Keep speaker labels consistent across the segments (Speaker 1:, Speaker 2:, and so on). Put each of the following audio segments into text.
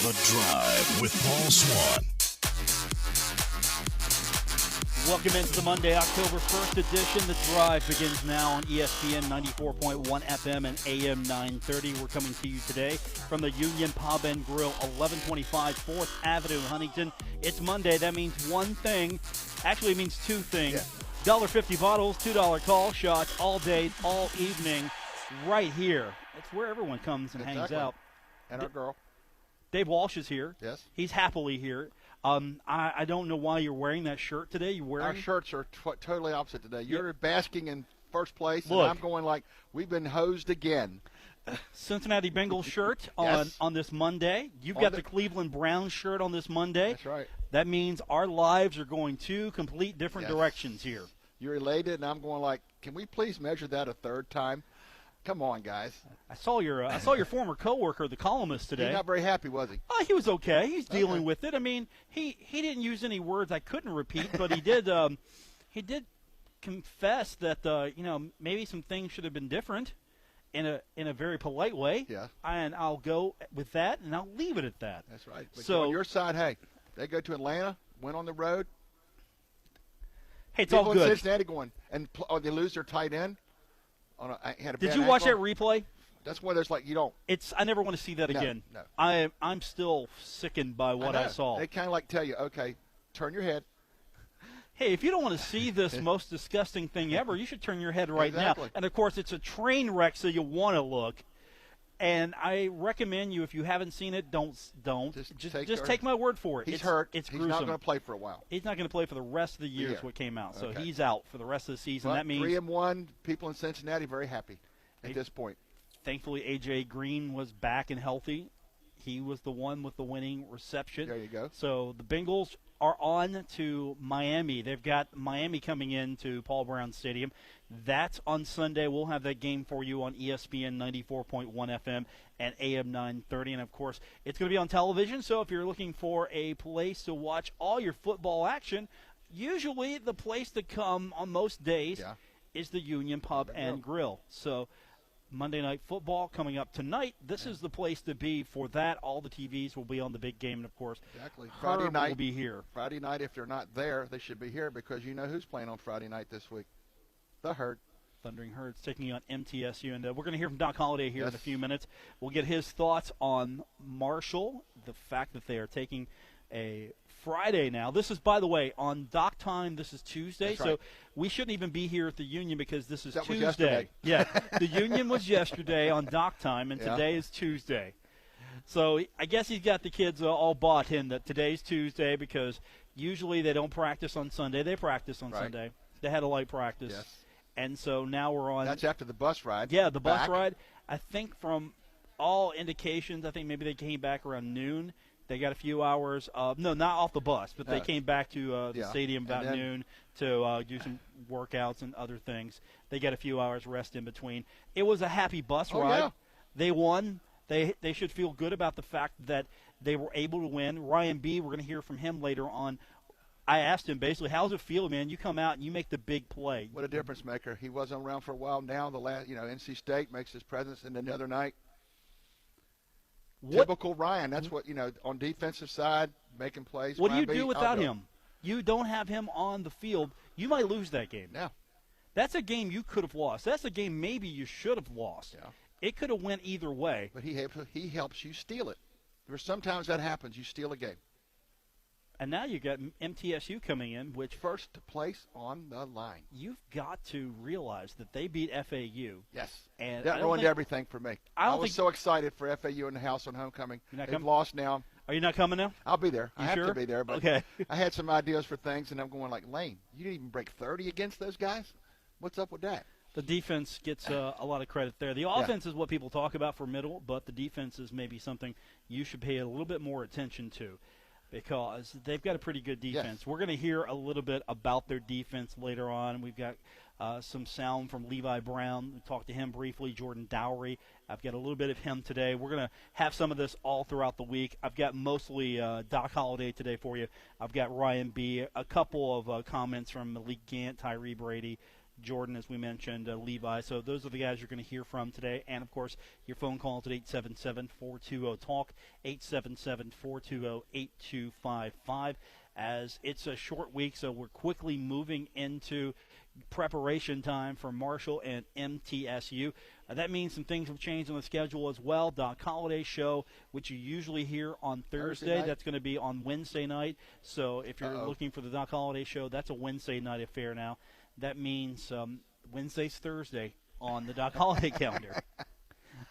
Speaker 1: The Drive with Paul Swann.
Speaker 2: Welcome into the Monday, October 1st edition. The Drive begins now on ESPN 94.1 FM and AM 930. We're coming to you today from the Union Pub and Grill, 1125 4th Avenue, Huntington. It's Monday. That means one thing. Actually, it means two things. $1.50 bottles, $2 call shots all day, all evening, right here. It's where everyone comes and hangs out.
Speaker 3: And our girl.
Speaker 2: Dave Walsh is here.
Speaker 3: Yes.
Speaker 2: He's happily here. I don't know why you're wearing that shirt today. You wearing?
Speaker 3: Our shirts are totally opposite today. You're basking in first place,
Speaker 2: Look.
Speaker 3: and I'm going like, we've been hosed again.
Speaker 2: Cincinnati Bengals shirt
Speaker 3: Yes.
Speaker 2: on this Monday. You've got the Cleveland Browns shirt on this Monday.
Speaker 3: That's right.
Speaker 2: That means our lives are going two complete different directions here.
Speaker 3: You're elated, and I'm going like, can we please measure that a third time? Come on, guys.
Speaker 2: I saw your former coworker, the columnist, today.
Speaker 3: He's not very happy, was he?
Speaker 2: He was okay. He's dealing with it. I mean, he didn't use any words I couldn't repeat, but he did confess that maybe some things should have been different in a very polite way.
Speaker 3: Yeah.
Speaker 2: And I'll go with that, and I'll leave it at that.
Speaker 3: That's right. But
Speaker 2: so
Speaker 3: on your side, hey, they go to Atlanta, went on the road.
Speaker 2: Hey, it's
Speaker 3: People
Speaker 2: all good.
Speaker 3: in Cincinnati going, and they lose their tight end.
Speaker 2: Did you watch that replay?
Speaker 3: That's why there's like you don't.
Speaker 2: I never want to see that again.
Speaker 3: No.
Speaker 2: I'm still sickened by what I saw.
Speaker 3: They kind of like tell you, okay, turn your head.
Speaker 2: Hey, if you don't want to see this most disgusting thing ever, you should turn your head right now. And of course, it's a train wreck, so you want to look. And I recommend you, if you haven't seen it, don't. Just take my word for it.
Speaker 3: He's hurt.
Speaker 2: It's
Speaker 3: he's
Speaker 2: gruesome.
Speaker 3: not going to play for a while.
Speaker 2: He's not going to play for the rest of the year. Is what came out. So he's out for the rest of the season.
Speaker 3: Well,
Speaker 2: that means
Speaker 3: 3-1. People in Cincinnati very happy at this point.
Speaker 2: Thankfully, A.J. Green was back and healthy. He was the one with the winning reception.
Speaker 3: There you go.
Speaker 2: So the Bengals are on to Miami. They've got Miami coming into Paul Brown Stadium. That's on Sunday. We'll have that game for you on ESPN 94.1 FM and AM 930. And, of course, it's going to be on television. So if you're looking for a place to watch all your football action, usually the place to come on most days is the Union Pub and Grill. So Monday Night Football coming up tonight. This is the place to be for that. All the TVs will be on the big game, and, of course,
Speaker 3: Friday night
Speaker 2: will be here.
Speaker 3: Friday night, if they're not there, they should be here because you know who's playing on Friday night this week. The Herd.
Speaker 2: Thundering Herds taking on MTSU. And we're going to hear from Doc Holliday here in a few minutes. We'll get his thoughts on Marshall, the fact that they are taking a Friday now. This is, by the way, on Doc time, this is Tuesday. So we shouldn't even be here at the Union because this is Tuesday.
Speaker 3: Was yesterday.
Speaker 2: Yeah, the Union was yesterday on Doc time, and today is Tuesday. So I guess he's got the kids all bought in that today's Tuesday because usually they don't practice on Sunday. They practice on Sunday. They had a light practice.
Speaker 3: Yes.
Speaker 2: And so now we're on.
Speaker 3: That's after the bus ride.
Speaker 2: Yeah, the bus ride. I think from all indications, I think maybe they came back around noon. They got a few hours of, no, not off the bus, but they came back to the stadium about noon to do some workouts and other things. They got a few hours rest in between. It was a happy bus ride.
Speaker 3: Yeah.
Speaker 2: They won. They should feel good about the fact that they were able to win. Ryan B., we're going to hear from him later on. I asked him basically, how's it feel, man? You come out and you make the big play.
Speaker 3: What a difference maker. He wasn't around for a while now. The last, NC State makes his presence, and then the other night, typical Ryan. That's what, on defensive side, making plays.
Speaker 2: What do you do without him? You don't have him on the field. You might lose that game.
Speaker 3: Yeah.
Speaker 2: That's a game you could have lost. That's a game maybe you should have lost.
Speaker 3: Yeah.
Speaker 2: It could have went either way.
Speaker 3: But he helps you steal it. There's sometimes that happens. You steal a game.
Speaker 2: And now you got MTSU coming in, which
Speaker 3: first place on the line.
Speaker 2: You've got to realize that they beat FAU.
Speaker 3: Yes,
Speaker 2: and
Speaker 3: that ruined everything for me. I was so excited for FAU in the house on homecoming. They've lost now.
Speaker 2: Are you not coming now?
Speaker 3: I'll be there.
Speaker 2: You
Speaker 3: I have
Speaker 2: sure?
Speaker 3: to be there. But
Speaker 2: okay.
Speaker 3: I had some ideas for things, and I'm going like, Lane, you didn't even break 30 against those guys? What's up with that?
Speaker 2: The defense gets a lot of credit there. The offense is what people talk about for middle, but the defense is maybe something you should pay a little bit more attention to, because they've got a pretty good defense.
Speaker 3: Yes.
Speaker 2: We're going to hear a little bit about their defense later on. We've got some sound from Levi Brown. We talked to him briefly. Jordan Dowry. I've got a little bit of him today. We're going to have some of this all throughout the week. I've got mostly Doc Holliday today for you. I've got Ryan B., a couple of comments from Malik Gant, Tyree Brady, Jordan, as we mentioned, Levi. So those are the guys you're going to hear from today. And, of course, your phone calls at 877-420-TALK, 877-420-8255. As it's a short week, so we're quickly moving into preparation time for Marshall and MTSU. That means some things have changed on the schedule as well. Doc Holliday show, which you usually hear on Thursday, that's going to be on Wednesday night. So if you're looking for the Doc Holliday show, that's a Wednesday night affair now. That means Wednesday's Thursday on the Doc Holliday calendar.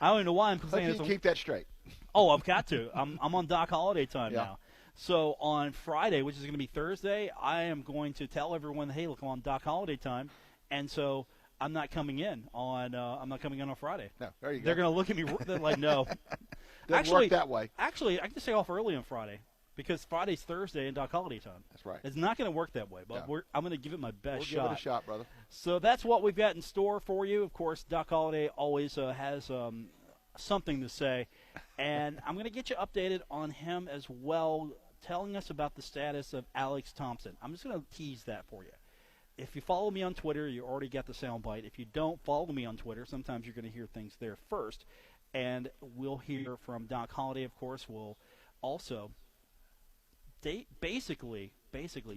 Speaker 2: I don't know why I'm saying this.
Speaker 3: Keep that straight.
Speaker 2: Oh, I've got to. I'm on Doc Holliday time now. So on Friday, which is going to be Thursday, I am going to tell everyone, hey, look, I'm on Doc Holliday time, and so I'm not coming in on Friday.
Speaker 3: No, there you go.
Speaker 2: They're going to look at me they're like, no.
Speaker 3: Doesn't work that way.
Speaker 2: Actually, I can stay off early on Friday because Friday's Thursday and Doc Holliday time.
Speaker 3: That's right.
Speaker 2: It's not going to work that way, but I'm going to give it my best shot.
Speaker 3: We'll give it a shot, brother.
Speaker 2: So that's what we've got in store for you. Of course, Doc Holliday always has something to say, and I'm going to get you updated on him as well, telling us about the status of Alex Thompson. I'm just going to tease that for you. If you follow me on Twitter, you already got the soundbite. If you don't follow me on Twitter, sometimes you're going to hear things there first. And we'll hear from Doc Holliday, of course. We'll also basically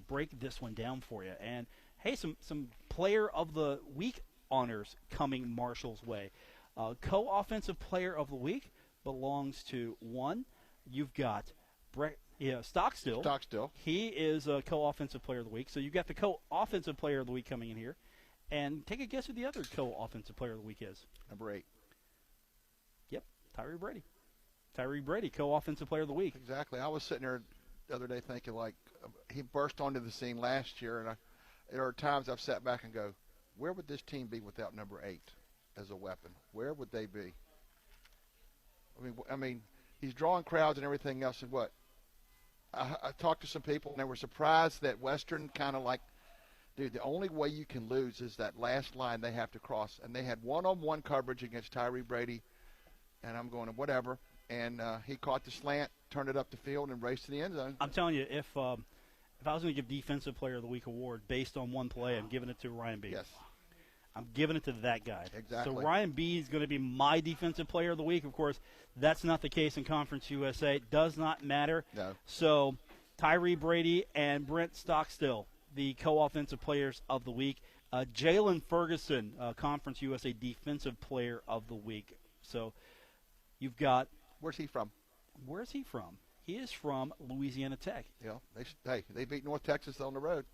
Speaker 2: break this one down for you. And, hey, some Player of the Week honors coming Marshall's way. Co-offensive Player of the Week belongs to one. You've got Stockstill. He is a co-offensive player of the week. So you've got the co-offensive player of the week coming in here. And take a guess who the other co-offensive player of the week is.
Speaker 3: Number 8.
Speaker 2: Yep, Tyree Brady. Tyree Brady, co-offensive player of the week.
Speaker 3: Exactly. I was sitting there the other day thinking, like, he burst onto the scene last year, and there are times I've sat back and go, where would this team be without number 8 as a weapon? Where would they be? I mean, he's drawing crowds and everything else, and what? I talked to some people, and they were surprised that Western kind of like, dude, the only way you can lose is that last line they have to cross. And they had one-on-one coverage against Tyree Brady, and I'm going, whatever. And he caught the slant, turned it up the field, and raced to the end zone.
Speaker 2: I'm telling you, if I was going to give Defensive Player of the Week award based on one play, I'm giving it to Ryan B.
Speaker 3: Yes.
Speaker 2: I'm giving it to that guy.
Speaker 3: Exactly.
Speaker 2: So Ryan B is going to be my Defensive Player of the Week. Of course, that's not the case in Conference USA. It does not matter.
Speaker 3: No.
Speaker 2: So Tyree Brady and Brent Stockstill, the co-offensive players of the week. Jalen Ferguson, Conference USA Defensive Player of the Week. So you've got.
Speaker 3: Where's he from?
Speaker 2: Where's he from? He is from Louisiana Tech.
Speaker 3: Yeah. They beat North Texas on the road.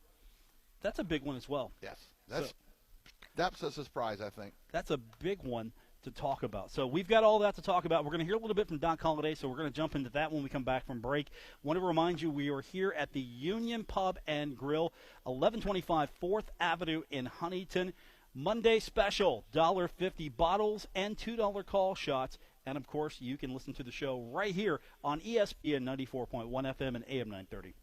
Speaker 2: That's a big one as well.
Speaker 3: Yes. That's a surprise, I think.
Speaker 2: That's a big one to talk about. So we've got all that to talk about. We're going to hear a little bit from Doc Holliday, so we're going to jump into that when we come back from break. Want to remind you we are here at the Union Pub and Grill, 1125 4th Avenue in Huntington. Monday special, $1.50 bottles and $2 call shots. And, of course, you can listen to the show right here on ESPN 94.1 FM and AM 930.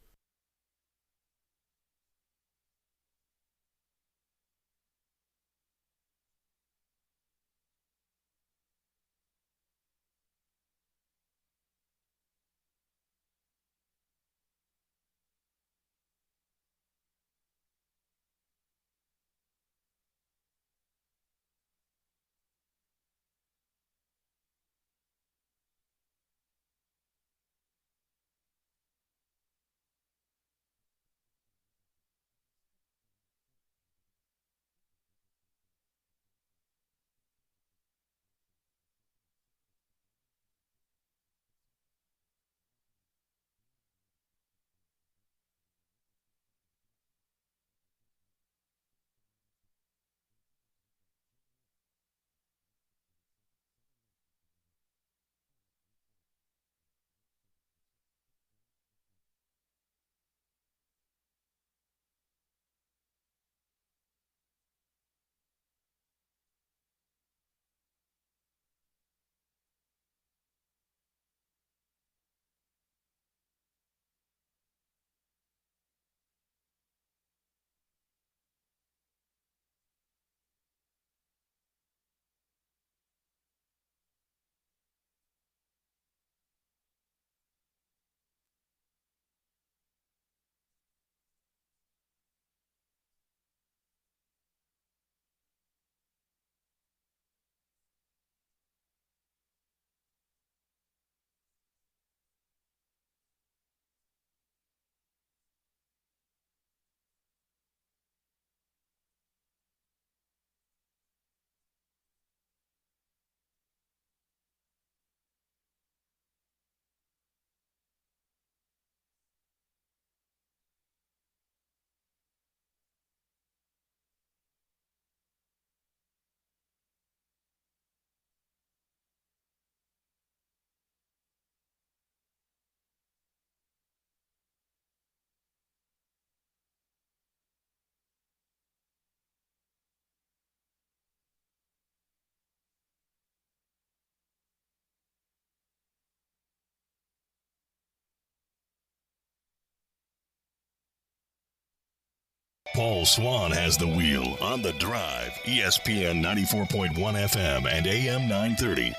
Speaker 1: Paul Swann has the wheel on the drive. ESPN 94.1 FM and AM 930.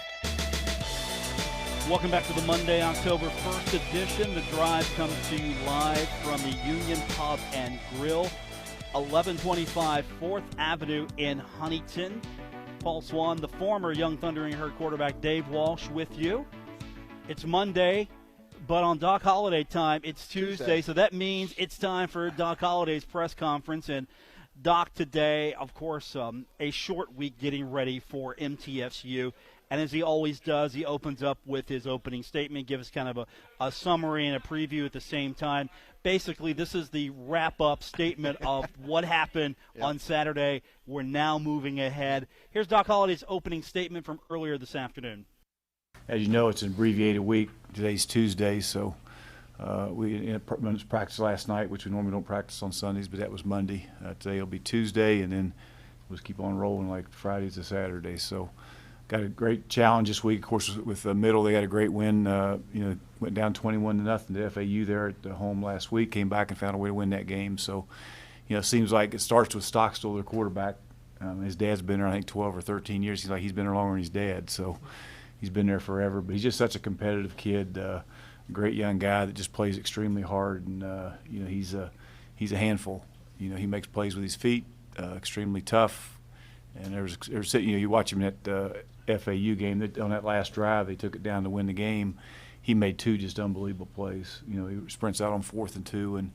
Speaker 2: Welcome back to the Monday, October 1st edition. The Drive comes to you live from the Union Pub and Grill, 1125 4th Avenue in Huntington. Paul Swann, the former Young Thundering Herd quarterback, Dave Walsh with you. It's Monday, but on Doc Holliday time, it's Tuesday, so that means it's time for Doc Holliday's press conference. And Doc today, of course, a short week getting ready for MTSU. And as he always does, he opens up with his opening statement, gives kind of a summary and a preview at the same time. Basically, this is the wrap-up statement of what happened on Saturday. We're now moving ahead. Here's Doc Holliday's opening statement from earlier this afternoon.
Speaker 4: As you know, it's an abbreviated week. Today's Tuesday, so we practiced last night, which we normally don't practice on Sundays, but that was Monday. Today will be Tuesday, and then we'll just keep on rolling like Friday to Saturday. So got a great challenge this week. Of course, with the middle, they got a great win. Went down 21-0 to FAU there at the home last week. Came back and found a way to win that game. So, it seems like it starts with Stockstill, their quarterback. His dad's been there, I think, 12 or 13 years. He's been there longer than his dad. So he's been there forever. But he's just such a competitive kid, a great young guy that just plays extremely hard. And he's a handful. He makes plays with his feet, extremely tough. And you watch him at the FAU game on that last drive. They took it down to win the game. He made two just unbelievable plays. He sprints out on 4th and 2 and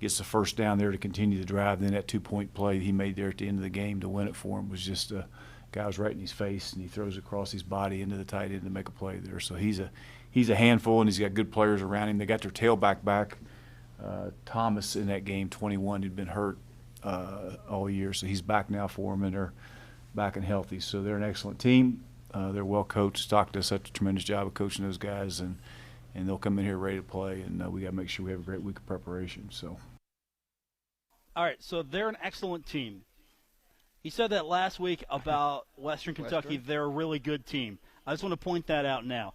Speaker 4: gets the first down there to continue the drive. Then that 2-point play he made there at the end of the game to win it for him was just a guy was right in his face, and he throws across his body into the tight end to make a play there. So he's a handful, and he's got good players around him. They got their tailback back, Thomas, in that game, 21, who'd been hurt all year. So he's back now for them, and they're back and healthy. So they're an excellent team. They're well coached. Stock does such a tremendous job of coaching those guys, and they'll come in here ready to play. And we got to make sure we have a great week of preparation. So,
Speaker 2: all right. So they're an excellent team. He said that last week about Western Kentucky. They're a really good team. I just want to point that out now.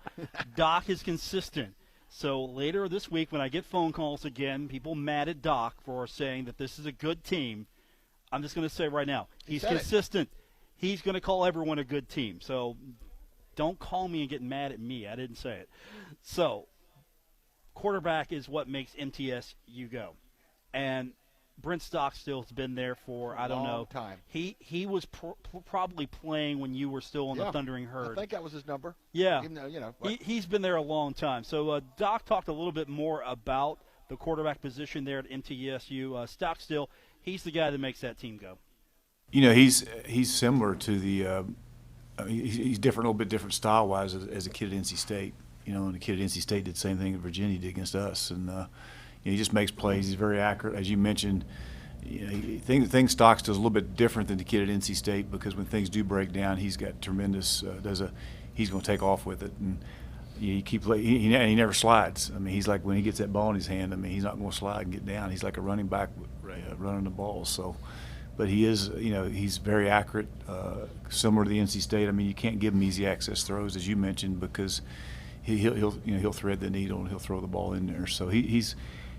Speaker 2: Doc is consistent. So later this week, when I get phone calls again, people mad at Doc for saying that this is a good team. I'm just going to say right now, he's consistent. He's going to call everyone a good team. So don't call me and get mad at me. I didn't say it. So quarterback is what makes MTSU go. And Brent Stockstill's been there for, I don't know.
Speaker 3: Time.
Speaker 2: He was probably playing when you were still on the Thundering Herd.
Speaker 3: I think that was his number.
Speaker 2: Yeah.
Speaker 3: Even though,
Speaker 2: he's been there a long time. So Doc talked a little bit more about the quarterback position there at MTSU. Stockstill, he's the guy that makes that team go.
Speaker 4: He's similar to the he's different, a little bit different style-wise as a kid at NC State. And the kid at NC State did the same thing that Virginia did against us. And he just makes plays. He's very accurate. As you mentioned, things Stocks does a little bit different than the kid at NC State, because when things do break down, he's got tremendous he's going to take off with it. And he never slides. I mean, he's like, when he gets that ball in his hand, he's not going to slide and get down. He's like a running back running the ball. So. But he is, he's very accurate, similar to the NC State. You can't give him easy access throws, as you mentioned, because he'll thread the needle and he'll throw the ball in there. So he's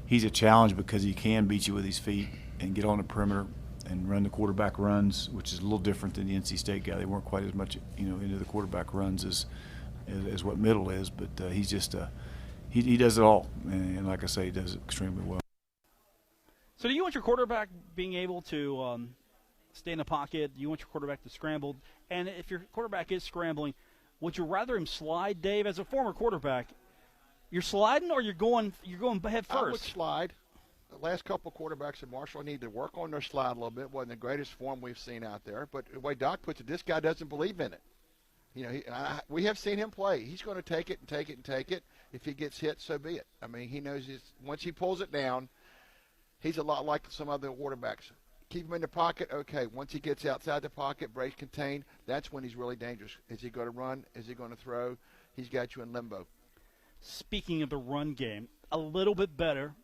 Speaker 4: a challenge because he can beat you with his feet and get on the perimeter and run the quarterback runs, which is a little different than the NC State guy. They weren't quite as much, into the quarterback runs as what Middle is. But he's just he does it all, and like I say, he does it extremely well.
Speaker 2: So do you want your quarterback being able to stay in the pocket? Do you want your quarterback to scramble? And if your quarterback is scrambling, would you rather him slide, Dave? As a former quarterback, you're sliding or you're going head first?
Speaker 3: I would slide. The last couple of quarterbacks in Marshall need to work on their slide a little bit. Wasn't the greatest form we've seen out there. But the way Doc puts it, this guy doesn't believe in it. We have seen him play. He's going to take it and take it and take it. If he gets hit, so be it. He knows once he pulls it down, he's a lot like some other quarterbacks. Keep him in the pocket, okay. Once he gets outside the pocket, break contained, that's when he's really dangerous. Is he going to run? Is he going to throw? He's got you in limbo.
Speaker 2: Speaking of the run game, a little bit better.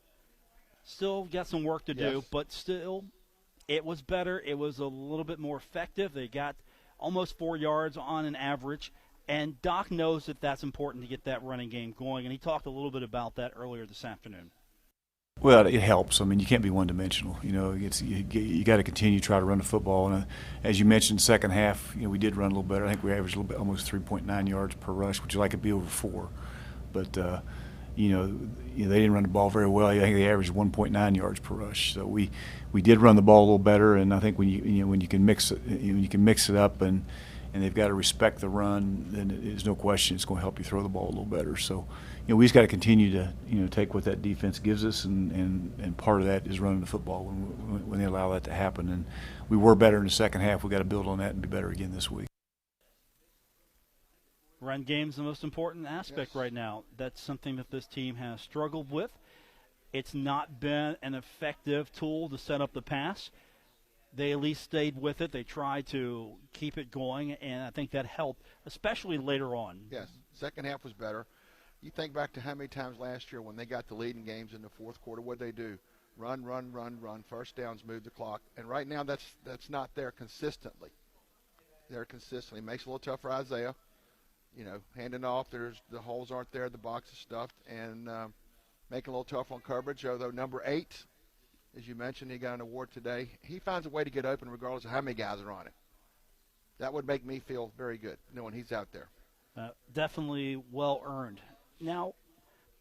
Speaker 2: Still got some work to do, but still it was better. It was a little bit more effective. They got almost 4 yards on an average, and Doc knows that that's important to get that running game going, and he talked a little bit about that earlier this afternoon.
Speaker 4: Well, it helps. I mean, you can't be one-dimensional. You know, you got to continue to try to run the football. And as you mentioned, second half, we did run a little better. I think we averaged a little bit, almost 3.9 yards per rush, which is like it'd be over 4. But they didn't run the ball very well. I think they averaged 1.9 yards per rush. So we did run the ball a little better. And I think when you can mix it up and they've got to respect the run, then there's no question it's going to help you throw the ball a little better. So, we just got to continue to, take what that defense gives us, and part of that is running the football when they allow that to happen. And we were better in the second half. We got to build on that and be better again this week.
Speaker 2: Run game's the most important aspect right now. That's something that this team has struggled with. It's not been an effective tool to set up the pass. They at least stayed with it. They tried to keep it going, and I think that helped, especially later on.
Speaker 3: Yes, second half was better. You think back to how many times last year when they got the leading games in the fourth quarter, what did they do? Run, first downs, move the clock. And right now that's not there consistently. They're consistently. Makes it a little tough for Isaiah. Handing off, the holes aren't there, the box is stuffed, and making a little tough on coverage, although number 8, as you mentioned, he got an award today. He finds a way to get open regardless of how many guys are on him. That would make me feel very good, knowing he's out there.
Speaker 2: Definitely well earned. Now,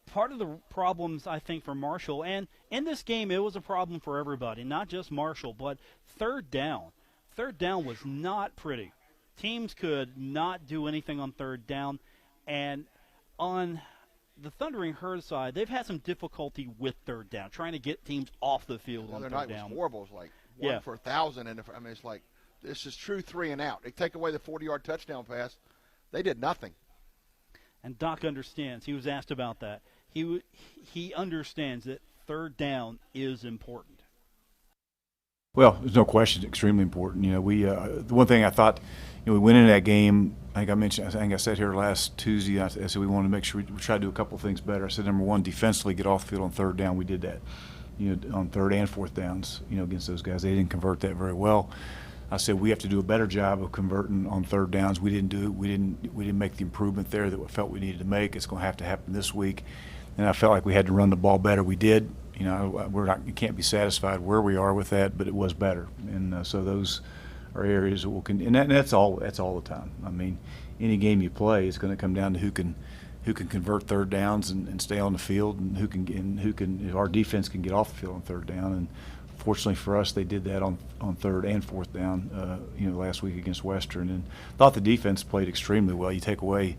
Speaker 2: part of the problems, I think, for Marshall, and in this game it was a problem for everybody, not just Marshall, but third down. Third down was not pretty. Teams could not do anything on third down, and on the Thundering Herd side, they've had some difficulty with third down, trying to get teams off the field on third down.
Speaker 3: The other night was horrible. It was like 1 for 1,000, and it's like this is true 3 and out. They take away the 40-yard touchdown pass, they did nothing.
Speaker 2: And Doc understands. He was asked about that. He understands that third down is important.
Speaker 4: Well, there's no question, it's extremely important. The one thing I thought, we went into that game. I think I said here last Tuesday. I said we wanted to make sure we try to do a couple of things better. I said number one, defensively, get off the field on third down. We did that, on third and fourth downs, against those guys. They didn't convert that very well. I said we have to do a better job of converting on third downs. We didn't do it. We didn't make the improvement there that we felt we needed to make. It's going to happen this week. And I felt like we had to run the ball better. We did. You can't be satisfied where we are with that, but it was better. And so those are areas that and that's all the time. I mean, any game you play is going to come down to who can convert third downs and stay on the field, and who can our defense can get off the field on third down. And fortunately for us, they did that on third and fourth down, last week against Western, and thought the defense played extremely well. You take away,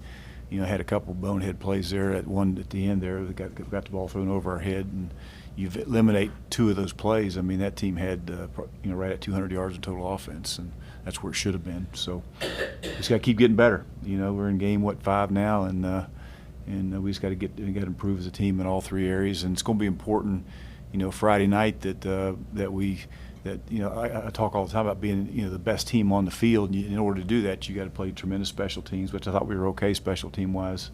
Speaker 4: had a couple bonehead plays there. At the end there, that got the ball thrown over our head, and you eliminate 2 of those plays. I mean, that team had right at 200 yards of total offense, and that's where it should have been. So just got to keep getting better. We're in game 5 now, and we just got to improve as a team in all 3 areas, and it's going to be important. Friday night I talk all the time about being the best team on the field. In order to do that, you got to play tremendous special teams, which I thought we were okay special team wise.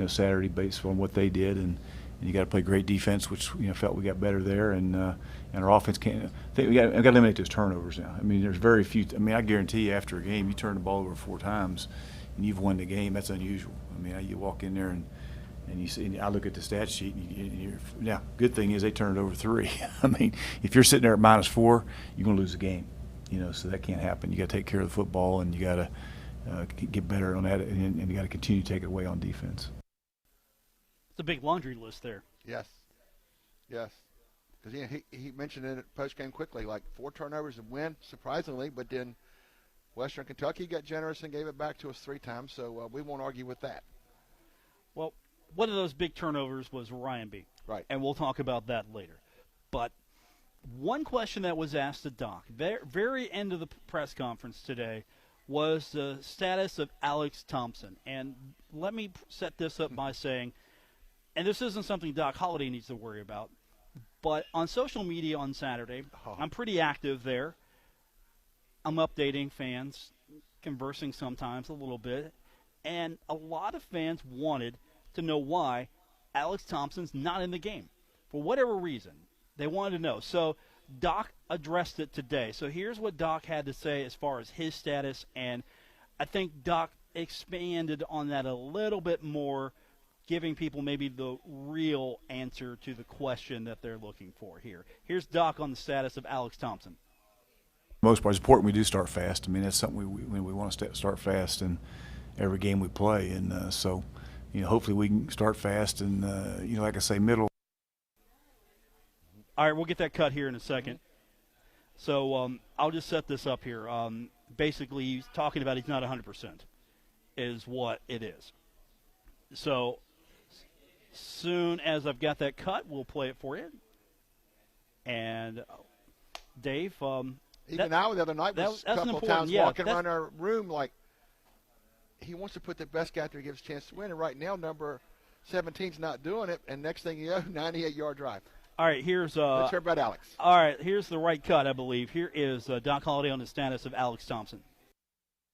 Speaker 4: Saturday based on what they did, and you got to play great defense, which felt we got better there, and our offense can't. We got to eliminate those turnovers now. I mean, there's very few. I mean, I guarantee you, after a game, you turn the ball over 4 times, and you've won the game. That's unusual. I mean, you walk in there and you see. And I look at the stat sheet, and now good thing is they turned it over 3. I mean, if you're sitting there at -4, you're going to lose the game. So that can't happen. You got to take care of the football, and you got to get better on that, and you got to continue to take it away on defense.
Speaker 2: It's a big laundry list there.
Speaker 3: Yes. Because he mentioned it at post-game quickly, like 4 turnovers and win, surprisingly, but then Western Kentucky got generous and gave it back to us 3 times, so we won't argue with that.
Speaker 2: Well, one of those big turnovers was Ryan B.
Speaker 3: Right.
Speaker 2: And we'll talk about that later. But one question that was asked to Doc, very end of the press conference today, was the status of Alex Thompson. And let me set this up by saying, and this isn't something Doc Holliday needs to worry about, but on social media on Saturday, I'm pretty active there. I'm updating fans, conversing sometimes a little bit, and a lot of fans wanted to know why Alex Thompson's not in the game. For whatever reason, they wanted to know. So Doc addressed it today. So here's what Doc had to say as far as his status, and I think Doc expanded on that a little bit more giving people maybe the real answer to the question that they're looking for here. Here's Doc on the status of Alex Thompson.
Speaker 4: Most part, it's important we do start fast. I mean, that's something we want to start fast in every game we play, and so hopefully we can start fast and like I say, middle.
Speaker 2: All right, we'll get that cut here in a second. So I'll just set this up here. Basically, he's talking about he's not 100% is what it is. So soon as I've got that cut, we'll play it for you. And Dave,
Speaker 3: even now the other night was a couple of times walking around our room like he wants to put the best guy out there to give us a chance to win. And right now, number 17's not doing it. And next thing you know, 98-yard drive.
Speaker 2: All right, here's
Speaker 3: let's hear about Alex.
Speaker 2: All right, here's the right cut, I believe. Here is Doc Holliday on the status of Alex Thompson.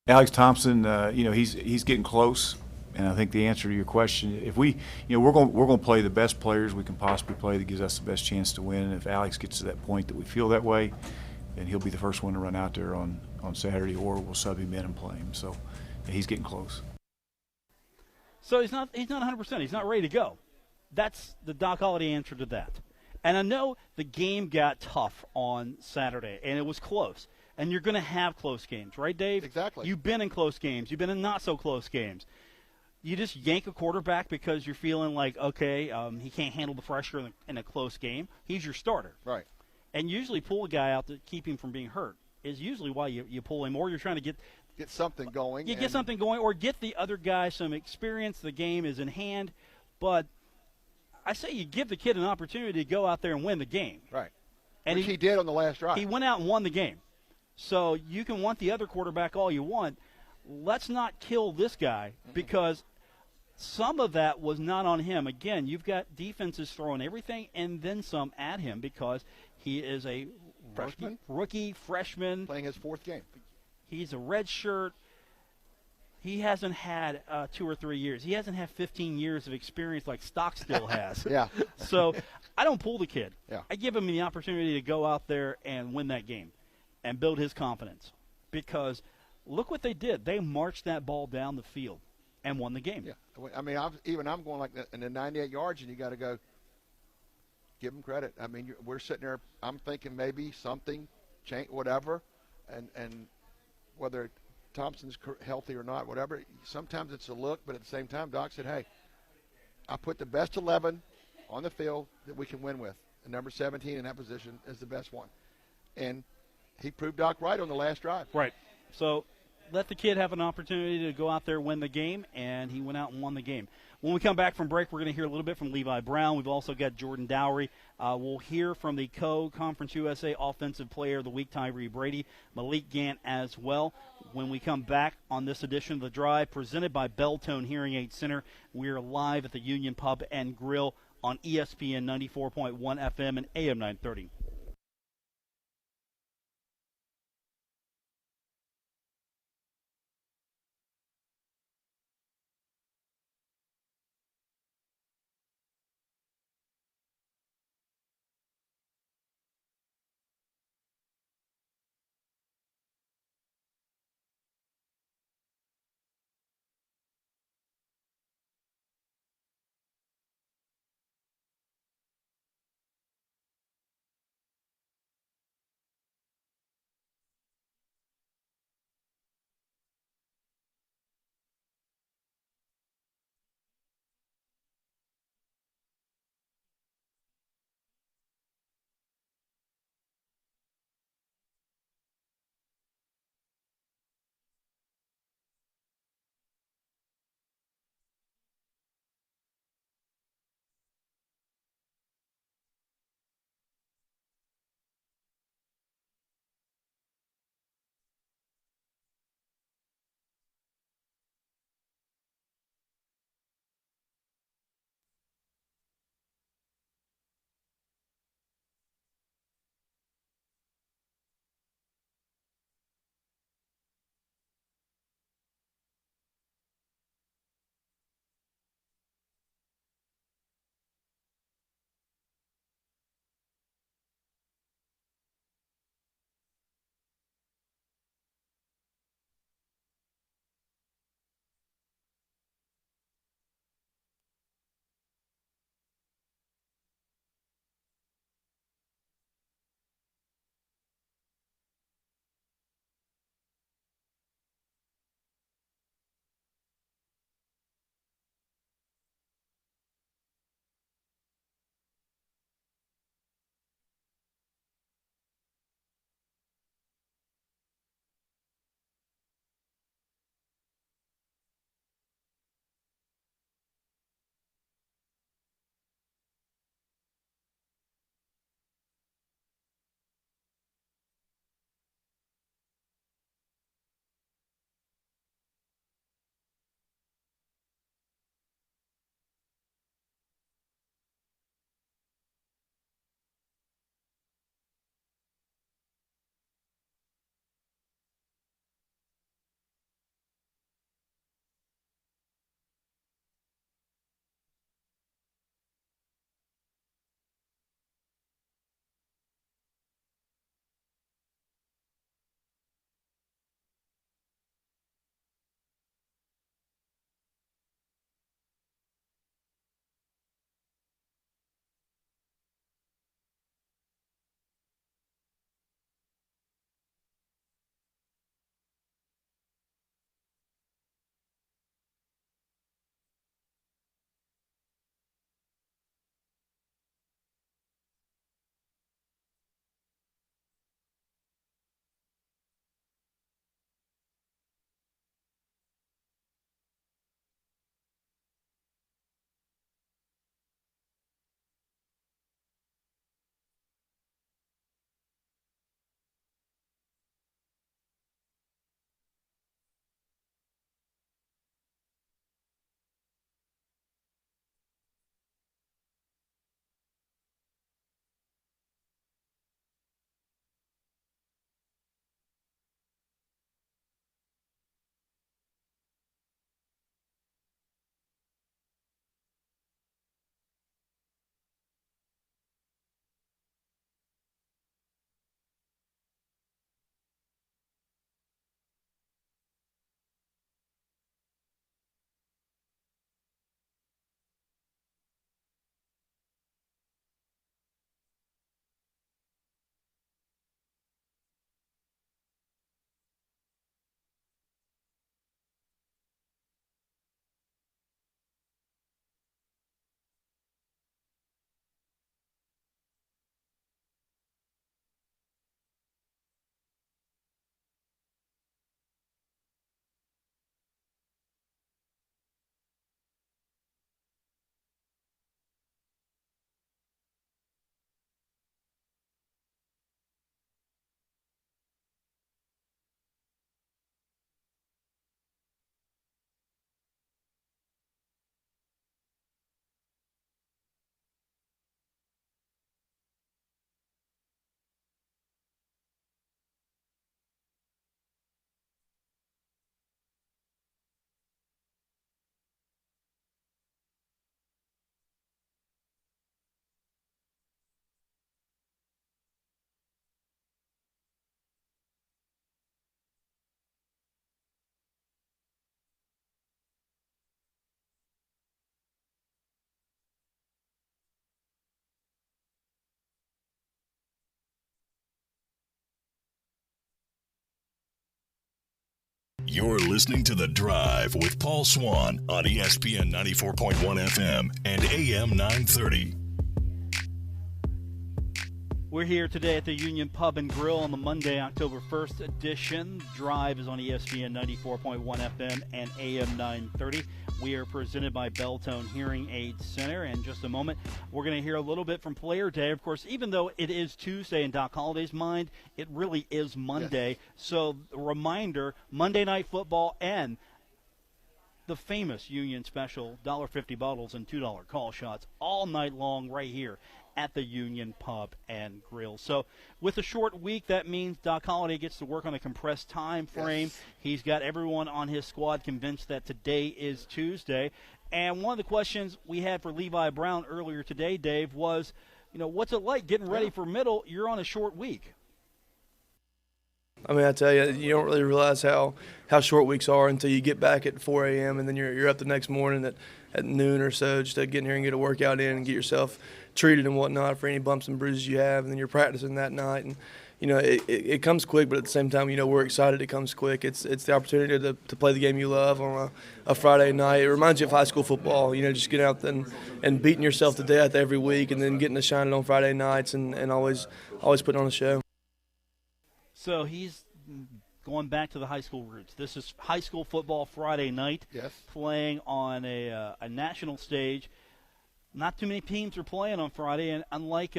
Speaker 4: Alex Thompson, he's getting close, and I think the answer to your question, if we're going to play the best players we can possibly play that gives us the best chance to win. And if Alex gets to that point that we feel that way, then he'll be the first one to run out there on Saturday, or we'll sub him in and play him. So he's getting close.
Speaker 2: So he's not 100%. He's not ready to go. That's the Doc Holliday answer to that. And I know the game got tough on Saturday, and it was close. And you're going to have close games, right, Dave?
Speaker 3: Exactly.
Speaker 2: You've been in close games. You've been in not-so-close games. You just yank a quarterback because you're feeling like, okay, he can't handle the pressure in a close game. He's your starter.
Speaker 3: Right.
Speaker 2: And usually pull a guy out to keep him from being hurt is usually why you pull him, or you're trying to get
Speaker 3: something going.
Speaker 2: You get something going, or get the other guy some experience. The game is in hand. But I say you give the kid an opportunity to go out there and win the game.
Speaker 3: Right.
Speaker 2: And
Speaker 3: Which he did on the last drive.
Speaker 2: He went out and won the game. So you can want the other quarterback all you want. Let's not kill this guy because some of that was not on him. Again, you've got defenses throwing everything and then some at him because he is a rookie freshman.
Speaker 3: Playing his fourth game.
Speaker 2: He's a red shirt. He hasn't had 2 or 3 years. He hasn't had 15 years of experience like Stockstill has.
Speaker 3: Yeah.
Speaker 2: So I don't pull the kid.
Speaker 3: Yeah.
Speaker 2: I give him the opportunity to go out there and win that game and build his confidence. Because look what they did. They marched that ball down the field and won the game.
Speaker 3: Yeah. I mean, I'm going like in the 98 yards, and you got to go give him credit. I mean, we're sitting there. I'm thinking maybe something, change, whatever, and whether Thompson's healthy or not, whatever. Sometimes it's a look, but at the same time, Doc said, hey, I put the best 11 on the field that we can win with. And number 17 in that position is the best one. And he proved Doc right on the last drive.
Speaker 2: Right. So let the kid have an opportunity to go out there and win the game, and he went out and won the game. When we come back from break, we're going to hear a little bit from Levi Brown. We've also got Jordan Dowry. We'll hear from the co-Conference USA Offensive Player of the Week, Tyree Brady, Malik Gant as well. When we come back on this edition of The Drive, presented by Belltone Hearing Aid Center, we're live at the Union Pub and Grill on ESPN 94.1 FM and AM 930.
Speaker 1: You're listening to The Drive with Paul Swann on ESPN 94.1 FM and AM 930.
Speaker 2: We're here today at the Union Pub and Grill on the Monday, October 1st edition. Drive is on ESPN 94.1 FM and AM 930. We are presented by Belltone Hearing Aid Center. In just a moment, we're going to hear a little bit from Player Day. Of course, even though it is Tuesday in Doc Holliday's mind, it really is Monday. Yes. So, a reminder, Monday Night Football and the famous Union special, $1.50 bottles and $2 call shots all night long right here at the Union Pub and Grill. So with a short week, that means Doc Holliday gets to work on a compressed time frame. Yes. He's got everyone on his squad convinced that today is Tuesday. And one of the questions we had for Levi Brown earlier today, Dave, was, what's it like getting ready for middle? You're on a short week.
Speaker 5: I mean, I tell you, you don't really realize how short weeks are until you get back at 4 a.m. and then you're up the next morning at noon or so just to get in here and get a workout in and get yourself treated and whatnot for any bumps and bruises you have, and then you're practicing that night. And, it comes quick, but at the same time, we're excited it comes quick. It's the opportunity to play the game you love on a Friday night. It reminds you of high school football, just getting out and beating yourself to death every week and then getting to shine it on Friday nights and always putting on a show.
Speaker 2: So he's going back to the high school roots. This is high school football Friday night,
Speaker 3: yes, playing
Speaker 2: on a national stage. Not too many teams are playing on Friday, and unlike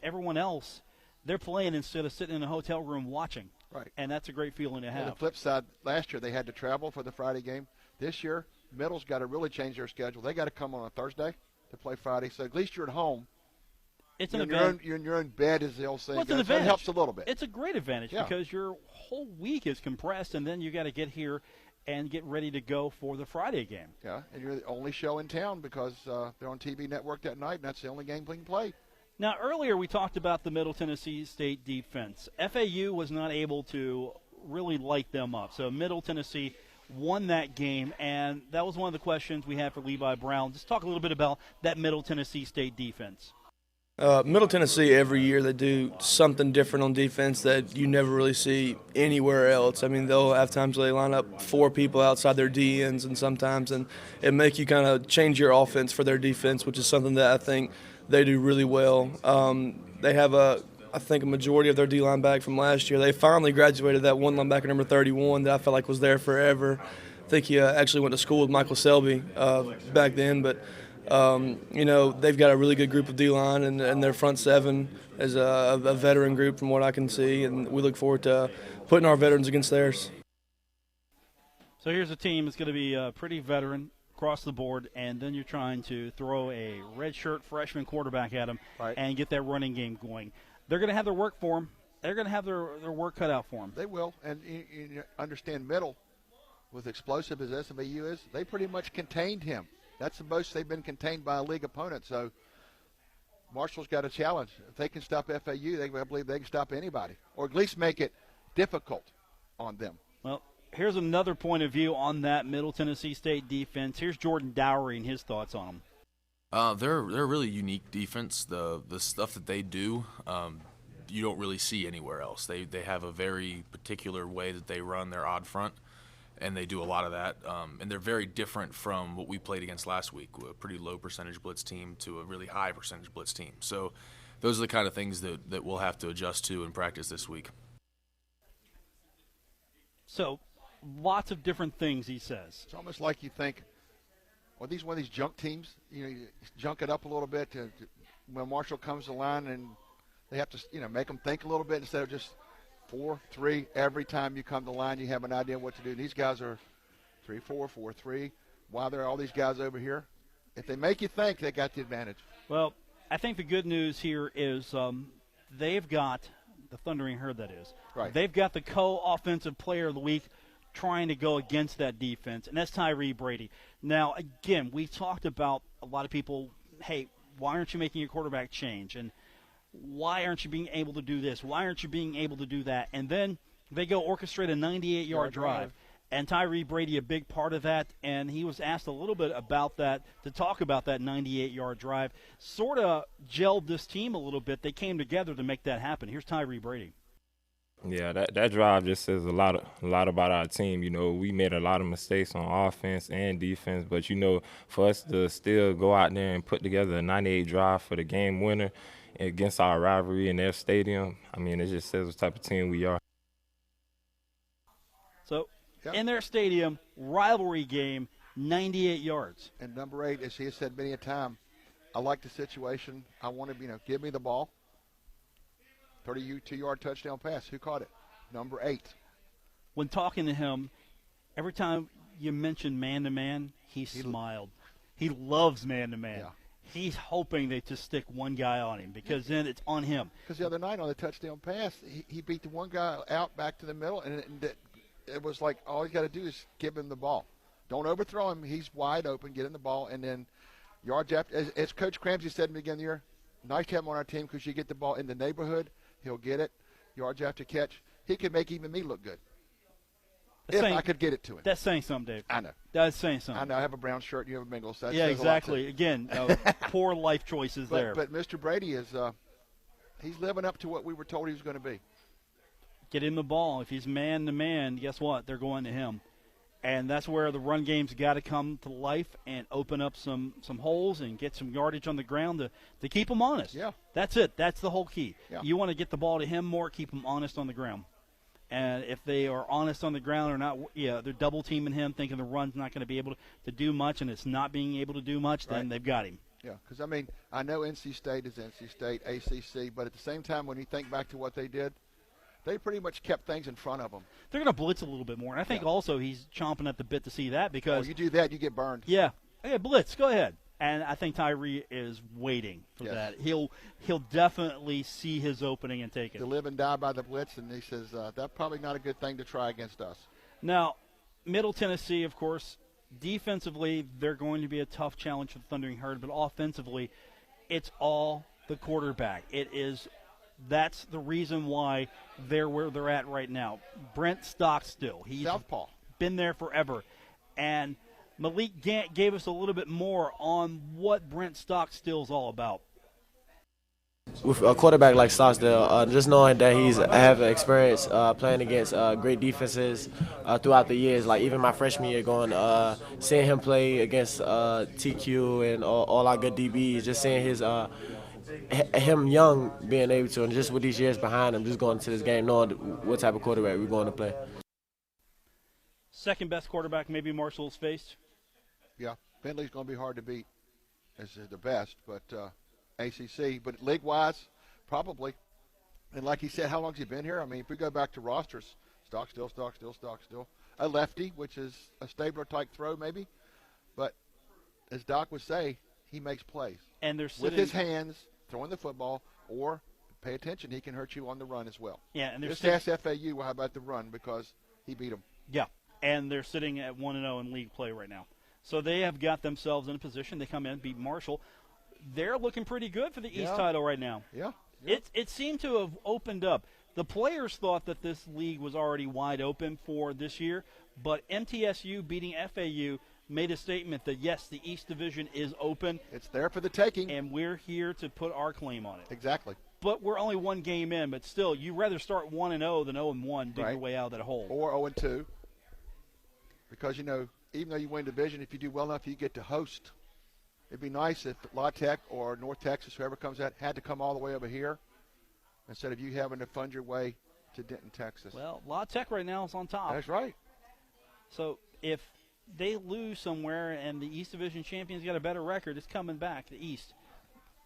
Speaker 2: everyone else, they're playing instead of sitting in a hotel room watching.
Speaker 3: Right.
Speaker 2: And that's a great feeling to have.
Speaker 3: On the flip side, last year they had to travel for the Friday game. This year, Middle's got to really change their schedule. They got to come on a Thursday to play Friday, so at least you're at home.
Speaker 2: It's an advantage.
Speaker 3: You're in your own bed, as the old saying.
Speaker 2: Well, it's an advantage.
Speaker 3: So it helps a little bit.
Speaker 2: It's a great advantage because your whole week is compressed, and then you got to get here and get ready to go for the Friday game.
Speaker 3: Yeah, and you're the only show in town because they're on TV network that night, and that's the only game we can play.
Speaker 2: Now, earlier we talked about the Middle Tennessee State defense. FAU was not able to really light them up. So Middle Tennessee won that game, and that was one of the questions we had for Levi Brown. Just talk a little bit about that Middle Tennessee State defense.
Speaker 5: Middle Tennessee, every year they do something different on defense that you never really see anywhere else. I mean, they'll have times where they line up 4 people outside their DNs and sometimes, and it make you kind of change your offense for their defense, which is something that I think they do really well. They have I think a majority of their D-line back from last year. They finally graduated that one linebacker, number 31, that I felt like was there forever. I think he actually went to school with Michael Selby back then, but they've got a really good group of D-line, and their front seven is a veteran group from what I can see, and we look forward to putting our veterans against theirs.
Speaker 2: So here's a team that's going to be pretty veteran across the board, and then you're trying to throw a redshirt freshman quarterback at them and get that running game going. They're going to have their work for them. They're going to have their work cut out for them.
Speaker 3: They will, and you understand Middle, with explosive as SMU is, they pretty much contained him. That's the most they've been contained by a league opponent. So Marshall's got a challenge. If they can stop FAU, I believe they can stop anybody, or at least make it difficult on them.
Speaker 2: Well, here's another point of view on that Middle Tennessee State defense. Here's Jordan Dowry and his thoughts on them.
Speaker 6: They're a really unique defense. The stuff that they do, you don't really see anywhere else. They have a very particular way that they run their odd front. And they do a lot of that, and they're very different from what we played against last week, a pretty low percentage blitz team to a really high percentage blitz team. So those are the kind of things that we'll have to adjust to in practice this week.
Speaker 2: So lots of different things, he says.
Speaker 3: It's almost like you think, well, these one of these junk teams, you junk it up a little bit when Marshall comes to the line, and they have to, make them think a little bit instead of just 4-3 every time you come to the line. You have an idea what to do. These guys are 3-4, 4-3. Why there are all these guys over here? If they make you think, they got the advantage.
Speaker 2: Well, I think the good news here is they've got the Thundering Herd, that is.
Speaker 3: Right.
Speaker 2: They've got the co-offensive player of the week trying to go against that defense, and that's Tyree Brady. Now, again, we talked about a lot of people, hey, why aren't you making your quarterback change? And why aren't you being able to do this? Why aren't you being able to do that? And then they go orchestrate a 98-yard drive. And Tyree Brady, a big part of that, and he was asked a little bit about that, to talk about that 98-yard drive. Sort of gelled this team a little bit. They came together to make that happen. Here's Tyree Brady.
Speaker 7: Yeah, that drive just says a lot about our team. You know, we made a lot of mistakes on offense and defense, but you know, for us to still go out there and put together a 98 drive for the game winner against our rivalry in their stadium, I mean, it just says what type of team we are.
Speaker 2: So,
Speaker 3: Yep.
Speaker 2: in their stadium, rivalry game, 98 yards.
Speaker 3: And number 8, as he has said many a time, I like the situation. I want to, give me the ball. 32-yard touchdown pass. Who caught it? Number 8.
Speaker 2: When talking to him, every time you mentioned man-to-man, he smiled. He loves man-to-man.
Speaker 3: Yeah.
Speaker 2: He's hoping they just stick one guy on him because then it's on him.
Speaker 3: Because the other night on the touchdown pass, he beat the one guy out back to the middle, and it was like all you got to do is give him the ball. Don't overthrow him. He's wide open. Get him the ball, and then yards after. As Coach Cramsey said in the beginning of the year, nice to have him on our team because you get the ball in the neighborhood. He'll get it. Yards after catch. He could make even me look good. I could get it to him.
Speaker 2: That's saying something, Dave.
Speaker 3: I know.
Speaker 2: That's saying something.
Speaker 3: I know. I have a brown shirt. You have a Bengals. So that
Speaker 2: yeah,
Speaker 3: says a lot
Speaker 2: exactly. Again, poor life choices there.
Speaker 3: But Mr. Brady is he's living up to what we were told he was going to be.
Speaker 2: Get him the ball. If he's man-to-man, guess what? They're going to him. And that's where the run game's got to come to life and open up some holes and get some yardage on the ground to keep them honest.
Speaker 3: Yeah.
Speaker 2: That's it. That's the whole key.
Speaker 3: Yeah.
Speaker 2: You want to get the ball to him more, keep him honest on the ground. And if they are honest on the ground or not, they're double-teaming him, thinking the run's not going to be able to do much, and it's not being able to do much, then they've got him.
Speaker 3: Yeah, because, I know NC State is NC State, ACC, but at the same time, when you think back to what they did, they pretty much kept things in front of them.
Speaker 2: They're going to blitz a little bit more, and I think also he's chomping at the bit to see that because
Speaker 3: you do that, you get burned.
Speaker 2: Yeah. Hey, blitz, go ahead. And I think Tyree is waiting for
Speaker 3: Yes.
Speaker 2: that. He'll definitely see his opening and take it.
Speaker 3: To live and die by the blitz, and he says that's probably not a good thing to try against us.
Speaker 2: Now, Middle Tennessee, of course, defensively, they're going to be a tough challenge for the Thundering Herd, but offensively, it's all the quarterback. That's the reason why they're where they're at right now. Brent Stockstill, he's
Speaker 3: Southpaw.
Speaker 2: been there forever. And Malik Gant gave us a little bit more on what Brent Stockstill's all about.
Speaker 8: With a quarterback like Stockstill, just knowing that he's having experience playing against great defenses throughout the years, like even my freshman year seeing him play against TQ and all our good DBs, just seeing him young being able to, and just with these years behind him, just going into this game knowing what type of quarterback we're going to play.
Speaker 2: Second best quarterback maybe Marshall's faced.
Speaker 3: Yeah, Bentley's going to be hard to beat as the best, but ACC. But league-wise, probably. And like he said, how long has he been here? If we go back to rosters, Stockstill. A lefty, which is a Stabler-type throw maybe. But as Doc would say, he makes plays.
Speaker 2: And they're sitting
Speaker 3: with his hands, throwing the football, or pay attention, he can hurt you on the run as well.
Speaker 2: Yeah, and
Speaker 3: just ask FAU how about the run because he beat them.
Speaker 2: Yeah, and they're sitting at 1-0 in league play right now. So they have got themselves in a position. They come in, beat Marshall. They're looking pretty good for the East title right now.
Speaker 3: Yeah.
Speaker 2: It seemed to have opened up. The players thought that this league was already wide open for this year, but MTSU beating FAU made a statement that, yes, the East Division is open.
Speaker 3: It's there for the taking.
Speaker 2: And we're here to put our claim on it.
Speaker 3: Exactly.
Speaker 2: But we're only one game in, but still, you'd rather start 1-0 than 0-1, dig your way out of that hole.
Speaker 3: Or 0-2. Because, even though you win division, if you do well enough, you get to host. It'd be nice if La Tech or North Texas, whoever comes out, had to come all the way over here instead of you having to fund your way to Denton, Texas.
Speaker 2: Well, La Tech right now is on top.
Speaker 3: That's right.
Speaker 2: So if they lose somewhere and the East Division champions got a better record, it's coming back, the East.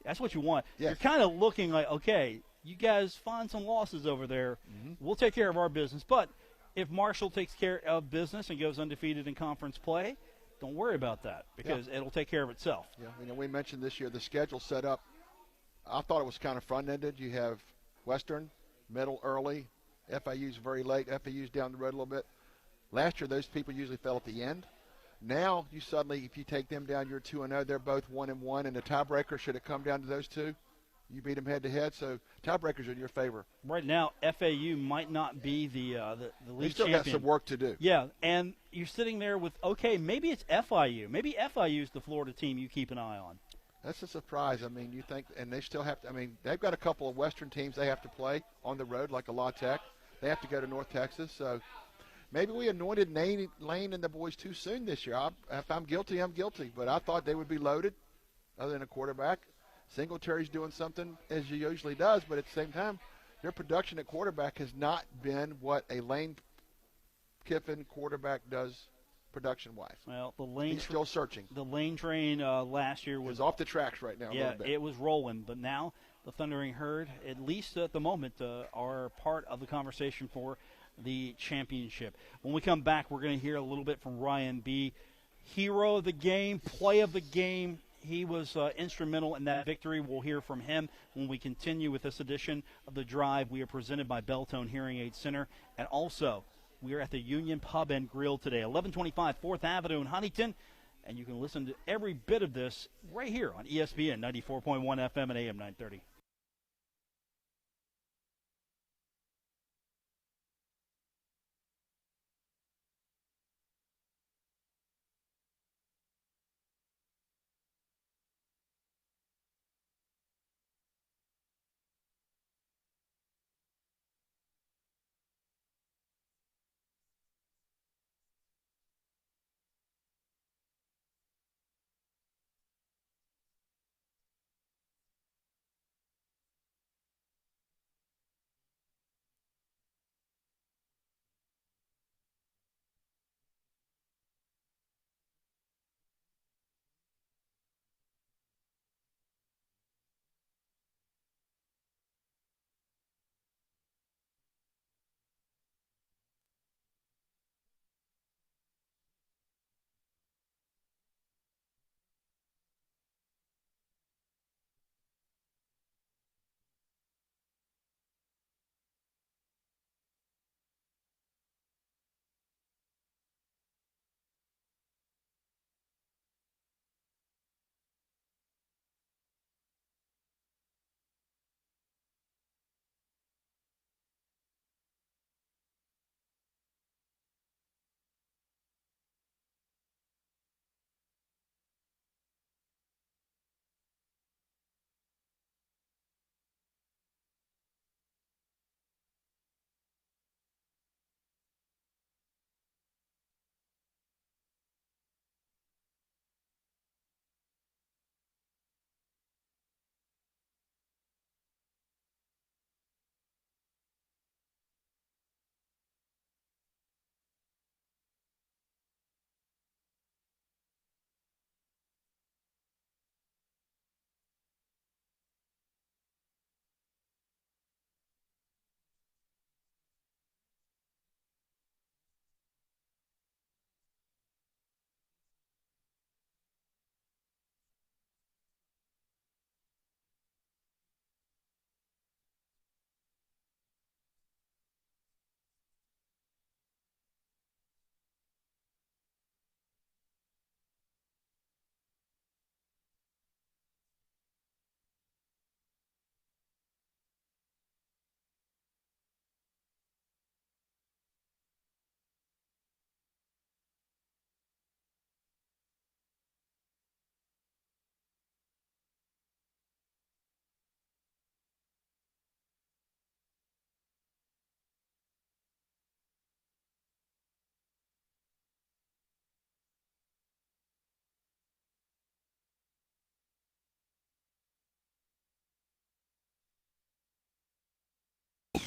Speaker 2: That's what you want.
Speaker 3: Yes.
Speaker 2: You're kind of looking like, okay, you guys find some losses over there. Mm-hmm. We'll take care of our business. But if Marshall takes care of business and goes undefeated in conference play, don't worry about that because it'll take care of itself.
Speaker 3: Yeah, we mentioned this year the schedule set up. I thought it was kind of front-ended. You have Western, middle, early. FIU's very late. FIU's down the road a little bit. Last year, those people usually fell at the end. Now, you suddenly, if you take them down, you're 2-0. They're both 1-1, and the tiebreaker, should it come down to those two, you beat them head-to-head. So tiebreakers are in your favor.
Speaker 2: Right now, FAU might not be the league
Speaker 3: they still
Speaker 2: champion.
Speaker 3: got some work to do.
Speaker 2: Yeah, and you're sitting there with, okay, maybe it's FIU. Maybe FIU's the Florida team you keep an eye on.
Speaker 3: That's a surprise. You think, and they still have to, they've got a couple of Western teams they have to play on the road, like a La Tech. They have to go to North Texas. So maybe we anointed Lane and the boys too soon this year. If I'm guilty, I'm guilty. But I thought they would be loaded other than a quarterback. Singletary's doing something as he usually does, but at the same time, their production at quarterback has not been what a Lane Kiffin quarterback does production-wise.
Speaker 2: Well,
Speaker 3: he's still searching.
Speaker 2: The Lane train last year was
Speaker 3: off the tracks right now.
Speaker 2: Yeah,
Speaker 3: a little bit.
Speaker 2: It was rolling, but now the Thundering Herd, at least at the moment, are part of the conversation for the championship. When we come back, we're going to hear a little bit from Ryan B. Hero of the game, play of the game. He was instrumental in that victory. We'll hear from him when we continue with this edition of The Drive. We are presented by Belltone Hearing Aid Center. And also, we are at the Union Pub and Grill today, 1125 4th Avenue in Huntington. And you can listen to every bit of this right here on ESPN 94.1 FM and AM 930.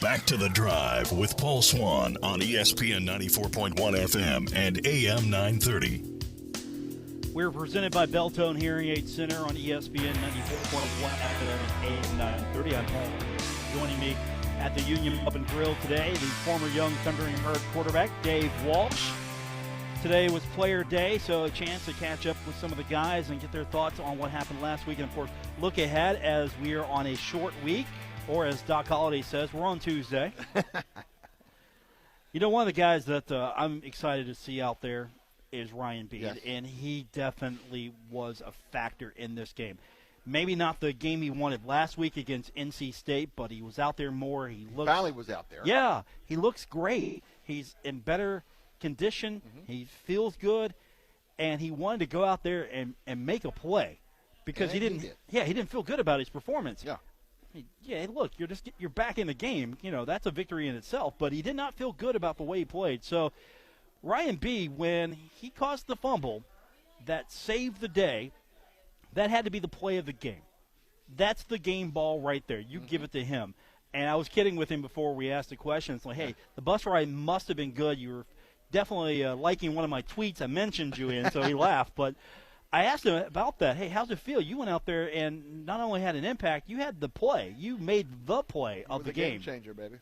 Speaker 1: Back to The Drive with Paul Swann on ESPN 94.1 FM and AM 930.
Speaker 2: We're presented by Belltone Hearing Aid Center on ESPN 94.1 FM and AM 930. I'm Paul. Joining me at the Union Pub and Grill today, the former young Thundering Herd quarterback, Dave Walsh. Today was player day, so a chance to catch up with some of the guys and get their thoughts on what happened last week. And, of course, look ahead as we are on a short week. Or as Doc Holliday says, we're on Tuesday. You know, one of the guys that I'm excited to see out there is Ryan B.
Speaker 3: Yes.
Speaker 2: And he definitely was a factor in this game. Maybe not the game he wanted last week against NC State, but he was out there more. He looks,
Speaker 3: Finally was out there.
Speaker 2: Yeah, he looks great. He's in better condition. Mm-hmm. He feels good. And he wanted to go out there and make a play because he didn't feel good about his performance.
Speaker 3: Yeah.
Speaker 2: Yeah, look, you're back in the game. That's a victory in itself. But he did not feel good about the way he played. So Ryan B., when he caused the fumble that saved the day, that had to be the play of the game. That's the game ball right there. You give it to him. And I was kidding with him before we asked the question. It's like, hey, the bus ride must have been good. You were definitely liking one of my tweets I mentioned you in, so he laughed. But I asked him about that. Hey, how's it feel? You went out there and not only had an impact, you had the play. You made the play of the game.
Speaker 3: Game changer, baby.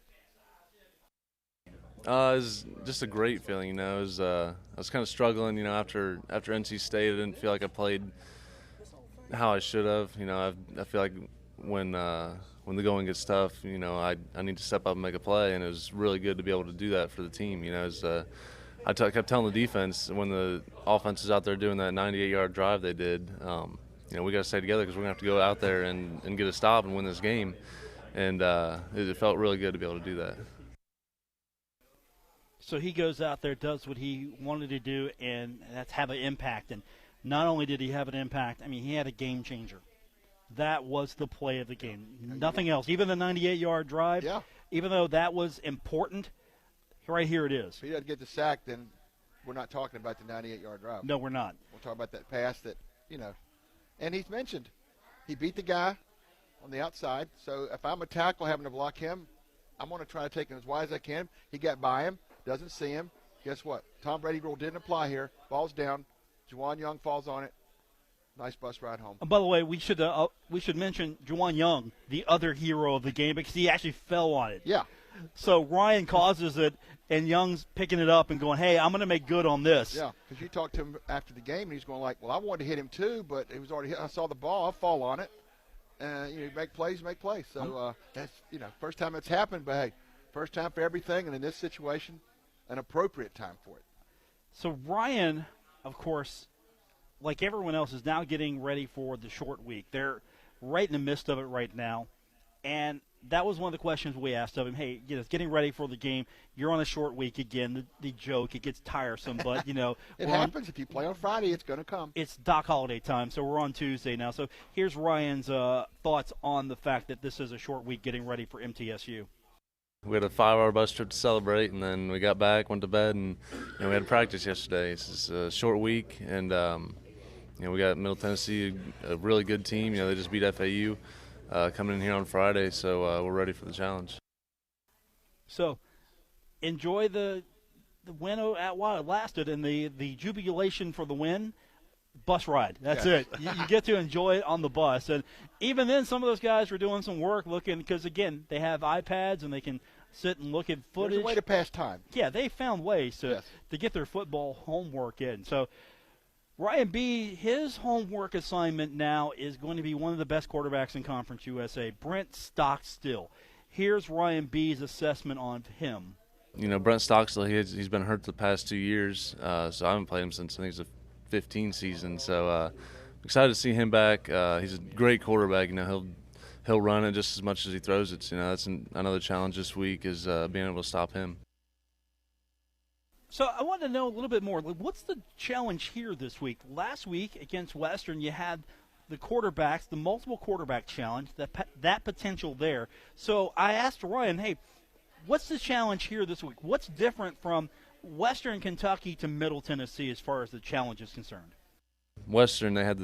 Speaker 9: It was just a great feeling, I was kind of struggling, after NC State. I didn't feel like I played how I should have. I feel like when the going gets tough, I need to step up and make a play, and it was really good to be able to do that for the team. I kept telling the defense when the offense is out there doing that 98-yard drive they did, we got to stay together because we're going to have to go out there and get a stop and win this game. And it felt really good to be able to do that.
Speaker 2: So he goes out there, does what he wanted to do, and that's have an impact. And not only did he have an impact, he had a game changer. That was the play of the game. Nothing else. Even the 98-yard drive, even though that was important, right here it is.
Speaker 3: If he doesn't get the sack, then we're not talking about the 98-yard drive.
Speaker 2: No, we're not.
Speaker 3: We'll talk about that pass that, And he's mentioned he beat the guy on the outside. So if I'm a tackle having to block him, I'm going to try to take him as wide as I can. He got by him, doesn't see him. Guess what? Tom Brady rule didn't apply here. Ball's down. Juwan Young falls on it. Nice bus ride home.
Speaker 2: And by the way, we should mention Juwan Young, the other hero of the game, because he actually fell on it.
Speaker 3: Yeah.
Speaker 2: So Ryan causes it, and Young's picking it up and going, hey, I'm going to make good on this.
Speaker 3: Yeah, because you talked to him after the game, and he's going like, well, I wanted to hit him too, but it was already hit. I saw the ball. I'll fall on it. And make plays. So that's, first time it's happened, but, hey, first time for everything, and in this situation, an appropriate time for it.
Speaker 2: So Ryan, of course, like everyone else, is now getting ready for the short week. They're right in the midst of it right now. And that was one of the questions we asked of him. Hey, getting ready for the game. You're on a short week again. The joke, it gets tiresome, but,
Speaker 3: it happens. If you play on Friday, it's going to come.
Speaker 2: It's Doc Holiday time, so we're on Tuesday now. So here's Ryan's thoughts on the fact that this is a short week getting ready for MTSU.
Speaker 9: We had a 5-hour bus trip to celebrate, and then we got back, went to bed, and we had practice yesterday. It's a short week, and we got Middle Tennessee, a really good team. They just beat FAU coming in here on Friday, so we're ready for the challenge.
Speaker 2: So enjoy the win while it lasted, and the jubilation for the win. Bus ride. That's it. You get to enjoy it on the bus. And even then, some of those guys were doing some work looking, because, again, they have iPads and they can sit and look at footage.
Speaker 3: There's a way to pass time.
Speaker 2: Yeah, they found ways to get their football homework in. So Ryan B., his homework assignment now is going to be one of the best quarterbacks in Conference USA, Brent Stockstill. Here's Ryan B.'s assessment on him.
Speaker 9: Brent Stockstill, he's been hurt the past 2 years, so I haven't played him since I think it's the 15 season. So excited to see him back. He's a great quarterback. He'll run it just as much as he throws it. That's another challenge this week is being able to stop him.
Speaker 2: So I want to know a little bit more. What's the challenge here this week? Last week against Western, you had the quarterbacks, the multiple quarterback challenge, that potential there. So I asked Ryan, hey, what's the challenge here this week? What's different from Western Kentucky to Middle Tennessee as far as the challenge is concerned?
Speaker 9: Western, they had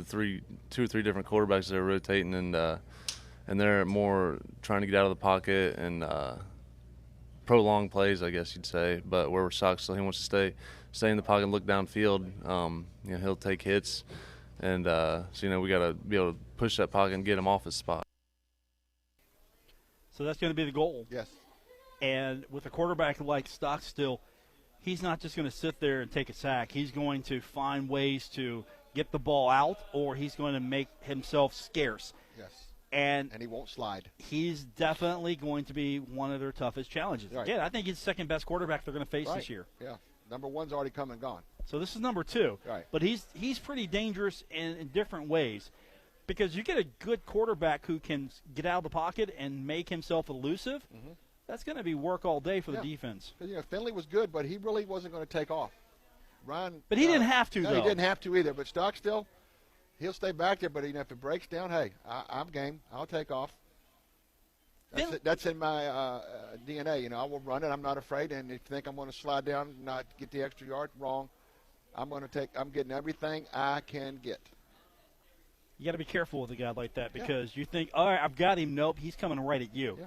Speaker 9: two or three different quarterbacks that were rotating, and they're more trying to get out of the pocket and prolong plays, I guess you'd say. But where Stockstill, he wants to stay in the pocket and look downfield. He'll take hits, and so we got to be able to push that pocket and get him off his spot.
Speaker 2: So that's going to be the goal.
Speaker 3: Yes.
Speaker 2: And with a quarterback like Stockstill, he's not just going to sit there and take a sack. He's going to find ways to get the ball out, or he's going to make himself scarce.
Speaker 3: Yes.
Speaker 2: And
Speaker 3: he won't slide.
Speaker 2: He's definitely going to be one of their toughest challenges.
Speaker 3: Right.
Speaker 2: Again, I think he's the second best quarterback they're going to face this year.
Speaker 3: Yeah. Number one's already come and gone.
Speaker 2: So this is number two.
Speaker 3: Right.
Speaker 2: But he's pretty dangerous in different ways, because you get a good quarterback who can get out of the pocket and make himself elusive. Mm-hmm. That's going to be work all day for the defense.
Speaker 3: Because Finley was good, but he really wasn't going to take off. Ryan,
Speaker 2: but he didn't have to,
Speaker 3: no,
Speaker 2: though.
Speaker 3: He didn't have to either. But Stockstill, he'll stay back there. But if it breaks down, hey, I'm game. I'll take off. That's in my DNA. You know, I will run it. I'm not afraid. And if you think I'm going to slide down, not get the extra yard, wrong. I'm getting everything I can get.
Speaker 2: You got to be careful with a guy like that because you think, all right, I've got him. Nope, he's coming right at you.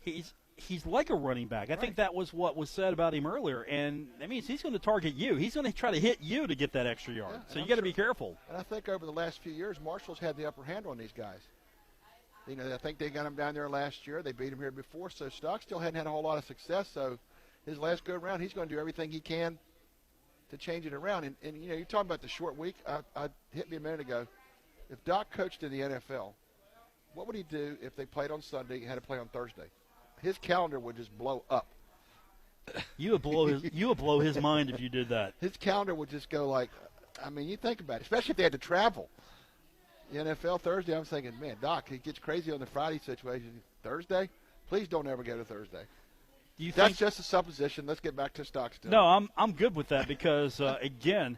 Speaker 3: Yeah.
Speaker 2: He's like a running back. I think that was what was said about him earlier, and that means he's going to target you. He's going to try to hit you to get that extra yard.
Speaker 3: Yeah,
Speaker 2: so you got to be careful.
Speaker 3: And I think over the last few years, Marshall's had the upper hand on these guys. You know, I think they got him down there last year. They beat him here before, so Stock still hadn't had a whole lot of success. So his last go around, he's going to do everything he can to change it around. And you know, you're talking about the short week. I hit me a minute ago. If Doc coached in the NFL, what would he do if they played on Sunday and had to play on Thursday? His calendar would just blow up.
Speaker 2: You would blow his mind if you did that.
Speaker 3: His calendar would just go like, I mean, you think about it, especially if they had to travel. The NFL Thursday, I'm thinking, man, Doc, he gets crazy on the Friday situation. Thursday? Please don't ever go to Thursday. That's just a supposition. Let's get back to Stockstill.
Speaker 2: No, I'm good with that because, again,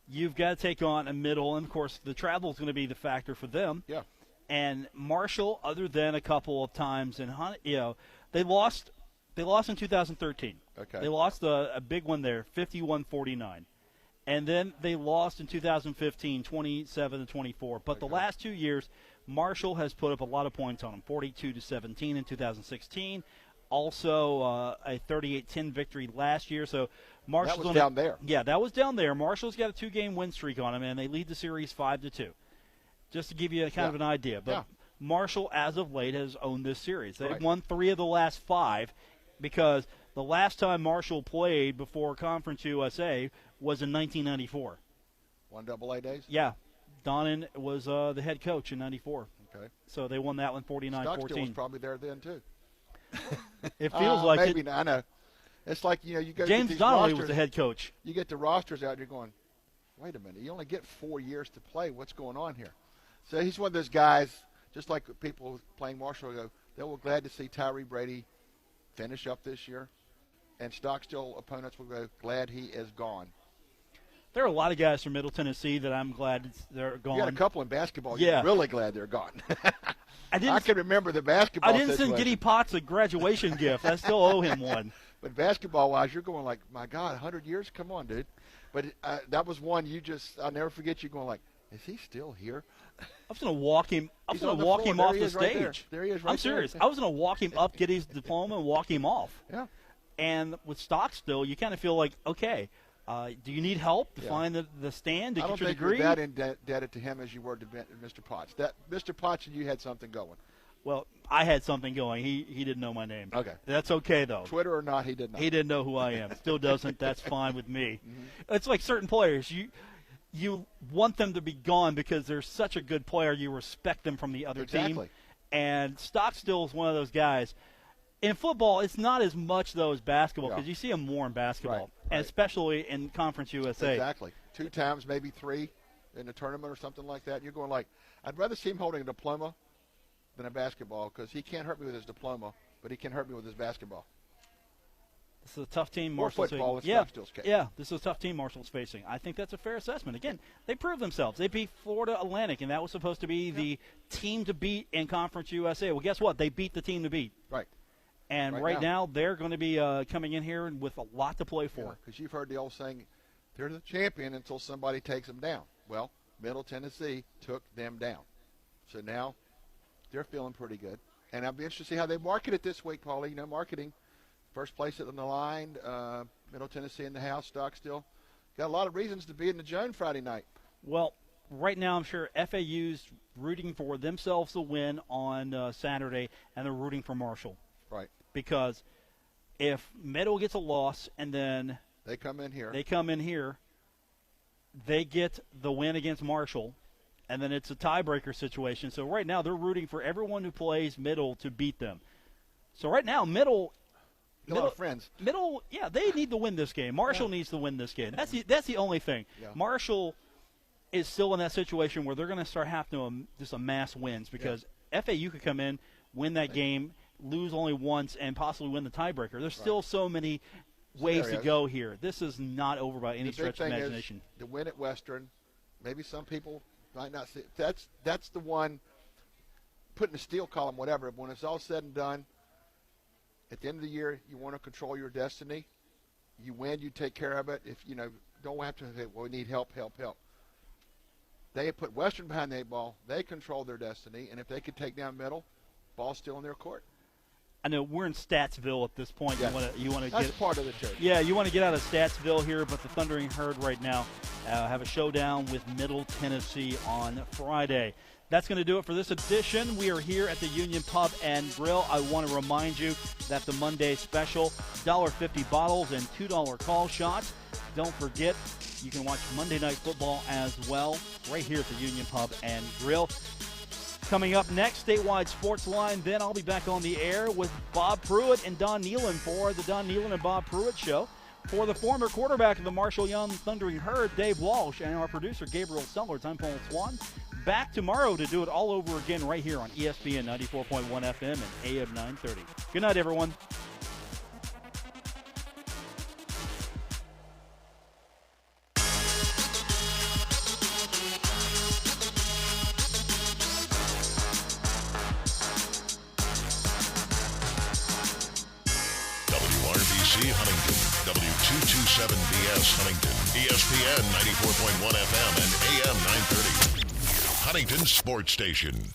Speaker 2: you've got to take on a middle, and, of course, the travel is going to be the factor for them.
Speaker 3: Yeah.
Speaker 2: And Marshall, other than a couple of times, and you know, they lost in 2013.
Speaker 3: Okay.
Speaker 2: They lost a big one there, 51-49. And then they lost in 2015, 27-24. But the last 2 years, Marshall has put up a lot of points on them, 42-17 in 2016. Also a 38-10 victory last year. So Marshall's
Speaker 3: that was down there.
Speaker 2: Yeah, that was down there. Marshall's got a 2-game win streak on them, and they lead the series 5-2. Just to give you kind of an idea. But Marshall, as of late, has owned this series. They've won 3 of the last 5 because the last time Marshall played before Conference USA was in 1994.
Speaker 3: 1 AA days?
Speaker 2: Yeah. Donnan was the head coach in 94.
Speaker 3: Okay.
Speaker 2: So they won that one 49-14.
Speaker 3: Stockstill was probably there then, too.
Speaker 2: It feels like
Speaker 3: maybe
Speaker 2: it.
Speaker 3: I know. It's like, you know, you go
Speaker 2: James
Speaker 3: get these
Speaker 2: Donnelly
Speaker 3: rosters,
Speaker 2: was the head coach.
Speaker 3: You get the rosters out, you're going, wait a minute, you only get 4 years to play. What's going on here? So he's one of those guys, just like people playing Marshall go, they were glad to see Tyree Brady finish up this year. And Stockstill opponents will go, glad he is gone.
Speaker 2: There are a lot of guys from Middle Tennessee that I'm glad they're gone.
Speaker 3: You got a couple in basketball.
Speaker 2: Yeah.
Speaker 3: You're really glad they're gone.
Speaker 2: I
Speaker 3: can remember the basketball
Speaker 2: I didn't
Speaker 3: situation.
Speaker 2: send Giddy Potts a graduation gift. I still owe him one.
Speaker 3: But basketball-wise, you're going like, my God, 100 years? Come on, dude. But that was one I'll never forget you going like, is he still here?
Speaker 2: I was going to walk him. I was going to walk him off the stage.
Speaker 3: There he is right
Speaker 2: I'm serious.
Speaker 3: there.
Speaker 2: I was going to walk him up, get his diploma, and walk him off.
Speaker 3: Yeah.
Speaker 2: And with Stockstill, you kind of feel like, okay, do you need help to find the stand to get your degree?
Speaker 3: I don't think you're that indebted to him as you were to Mr. Potts. Mr. Potts and you had something going.
Speaker 2: Well, I had something going. He didn't know my name.
Speaker 3: Okay.
Speaker 2: That's okay, though.
Speaker 3: Twitter or not, he did not.
Speaker 2: He didn't know who I am. Still doesn't. That's fine with me. Mm-hmm. It's like certain players. You want them to be gone because they're such a good player. You respect them from the other team. And Stockstill is one of those guys. In football, it's not as much, though, as basketball because you see him more in basketball, and especially in Conference USA.
Speaker 3: Exactly. 2 times, maybe 3 in a tournament or something like that. And you're going like, I'd rather see him holding a diploma than a basketball because he can't hurt me with his diploma, but he can hurt me with his basketball.
Speaker 2: This is a tough team
Speaker 3: Or
Speaker 2: Marshall's
Speaker 3: football
Speaker 2: facing. Yeah, this is a tough team Marshall's facing. I think that's a fair assessment. Again, they proved themselves. They beat Florida Atlantic, and that was supposed to be the team to beat in Conference USA. Well, guess what? They beat the team to beat.
Speaker 3: Right.
Speaker 2: And right now they're going to be coming in here with a lot to play for.
Speaker 3: Because you've heard the old saying, they're the champion until somebody takes them down. Well, Middle Tennessee took them down. So now they're feeling pretty good. And I'll be interested to see how they market it this week, Paulie. You know, marketing. First place on the line, Middle Tennessee in the house, Stockstill. Got a lot of reasons to be in the Joan Friday night.
Speaker 2: Well, right now I'm sure FAU's rooting for themselves to win on Saturday, and they're rooting for Marshall.
Speaker 3: Right.
Speaker 2: Because if Middle gets a loss and then
Speaker 3: they come in here,
Speaker 2: they get the win against Marshall, and then it's a tiebreaker situation. So right now they're rooting for everyone who plays Middle to beat them. So right now Middle
Speaker 3: friends.
Speaker 2: Middle, yeah, they need to win this game. Marshall needs to win this game. That's the only thing. Yeah. Marshall is still in that situation where they're going to start having to just amass wins because FAU could come in, win that game, lose only once, and possibly win the tiebreaker. There's still so many ways to go here. This is not over by any stretch of imagination.
Speaker 3: Is the win at Western, maybe some people might not see it. That's the one put in a steal column, whatever. But when it's all said and done, at the end of the year, you want to control your destiny. You win, you take care of it. If don't have to say, well, we need help. They put Western behind the 8 ball. They control their destiny, and if they could take down middle, ball's still in their court.
Speaker 2: I know we're in Statsville at this point.
Speaker 3: Yes.
Speaker 2: You want to
Speaker 3: That's
Speaker 2: get
Speaker 3: part of the church.
Speaker 2: Yeah, you want to get out of Statsville here, but the Thundering Herd right now have a showdown with Middle Tennessee on Friday. That's going to do it for this edition. We are here at the Union Pub and Grill. I want to remind you that the Monday special, $1.50 bottles and $2 call shots. Don't forget, you can watch Monday Night Football as well right here at the Union Pub and Grill. Coming up next, Statewide Sports Line. Then I'll be back on the air with Bob Pruitt and Don Nealon for the Don Nealon and Bob Pruitt Show. For the former quarterback of the Marshall Young Thundering Herd, Dave Walsh, and our producer, Gabriel Sellers, I'm Paul Swann. Back tomorrow to do it all over again right here on ESPN 94.1 FM and AM 930. Good night, everyone.
Speaker 1: Huntington, W227BS Huntington, ESPN 94.1 FM and AM 930. Huntington Sports Station.